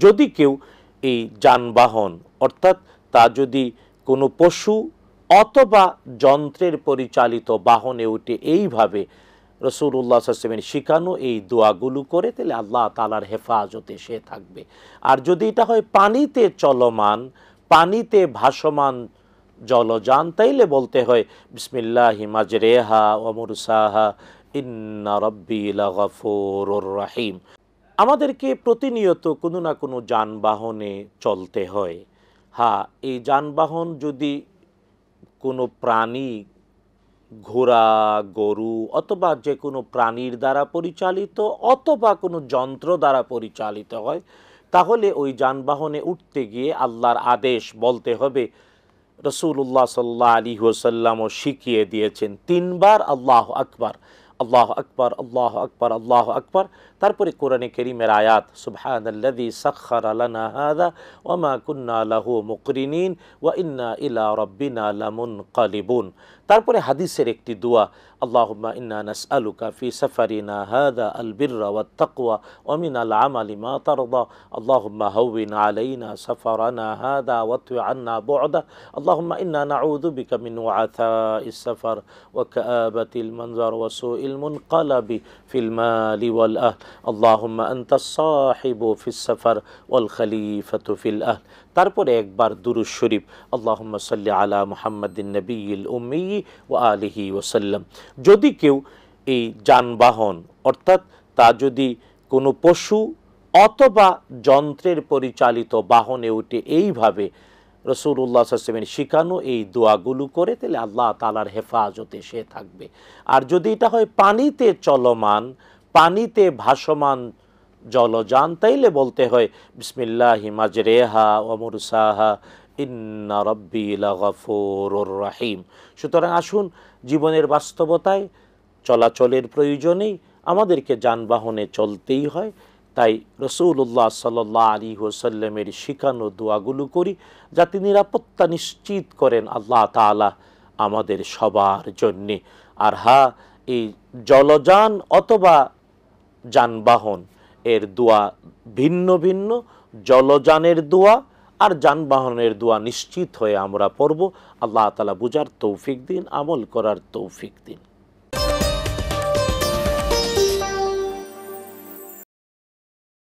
যদি কেউ এই যানবাহন অর্থাৎ তা যদি কোনো পশু অথবা যন্ত্রের পরিচালিত বাহনে উঠে এইভাবে রাসূলুল্লাহ সাল্লাল্লাহু আলাইহি ওয়াসাল্লামের শিখানো এই দোয়াগুলো করে, তাহলে আল্লাহ তাআলার হেফাজতে সে থাকবে। আর যদি এটা হয় পানিতে চলমান, পানিতে ভাসমান জলযান, তাইলে বলতে হয় বিসমিল্লাহি মাজরেহা ওয়া মুরসাহা ইন্না রাব্বি লাগাফুরুর রাহিম। আমাদেরকে প্রতিনিয়ত কোনো না কোনো যানবাহনে চলতে হয়। হ্যাঁ, এই যানবাহন যদি কোনো প্রাণী, ঘোড়া, গরু অথবা যে কোনো প্রাণীর দ্বারা পরিচালিত অথবা কোনো যন্ত্র দ্বারা পরিচালিত হয়, তাহলে ওই যানবাহনে উঠতে গিয়ে আল্লাহর আদেশ বলতে হবে। রাসূলুল্লাহ সাল্লাল্লাহু আলাইহি ওয়াসাল্লামও শিখিয়ে দিয়েছেন ৩ বার আল্লাহু আকবার, আল্লাহু আকবার, আল্লাহু আকবার, আল্লাহু আকবার। তারপরে কোরআনে কারীমের আয়াত সুবহানাল্লাযী সাখখারা লানা হাযা ওয়া মা কুন্না লাহু মুকরিনিন ওয়া ইন্না ইলা রাব্বিনা লামুনকালিবুন। তারপরে হাদিসের একটি দোয়া, আল্লাহুম্মা ইন্না নাসআলুকা ফি সাফারিনা হাযা আল বিররা ওয়াত তাকওয়া ওয়া মিনাল আমালি মা তারদা আল্লাহুম্মা হাওবিন আলাইনা সাফারানা হাযা ওয়াতwi আন্না বু'দা আল্লাহুম্মা ইন্না নাউযু বিকা মিন ওয়াথাইস সাফার ওয়া কাআবাতিল মানজার ওয়া সুইল মুনকালাবি ফিল মালি ওয়াল আহল আল্লাহুম্মা আনতাস সাহিবু ফিস সাফার ওয়াল খলিফাতু ফিল আহল। তারপরে একবার দুরূদ শরীফ, আল্লাহুম্মা সাল্লি আলা মুহাম্মাদিন নবিয়্যিল উম্মি ওয়া আলিহি ওয়াসাল্লাম। যদি কেউ এই যানবাহন অর্থাৎ তা যদি কোনো পশু অথবা যন্ত্রের পরিচালিত বাহনে উঠে এইভাবে রাসূলুল্লাহ সাল্লাল্লাহু আলাইহি ওয়াসাল্লামের শিখানো এই দোয়াগুলো করে, তাহলে আল্লাহ তাআলার হেফাজতে সে থাকবে। আর যদি এটা হয় পানিতে চলমান, পানিতে ভাসমান জলযান, তাইলে বলতে হয় বিসমিল্লাহি মাজরেহা ওয়া মুরসাহা ইন্না রাব্বি লাগাফুরুর রাহিম। সুতরাং আসুন, জীবনের বাস্তবতায় চলাচলের প্রয়োজনেই আমাদেরকে যানবাহনে চলতেই হয়। তাই রাসূলুল্লাহ সাল্লাল্লাহু আলাইহি ওয়াসাল্লামের শিখানো দোয়াগুলো করি, যাতে নিরাপত্তা নিশ্চিত করেন আল্লাহ তাআলা আমাদের সবার জন্যে। আর হ্যাঁ, এই জলযান অথবা যানবাহন এর দোয়া ভিন্ন ভিন্ন। জলযানের দোয়া আর যানবাহনের দোয়া নিশ্চিত হয়ে আমরা পড়ব। আল্লাহ তাআলা বুঝার তৌফিক দিন, আমল করার তৌফিক দিন।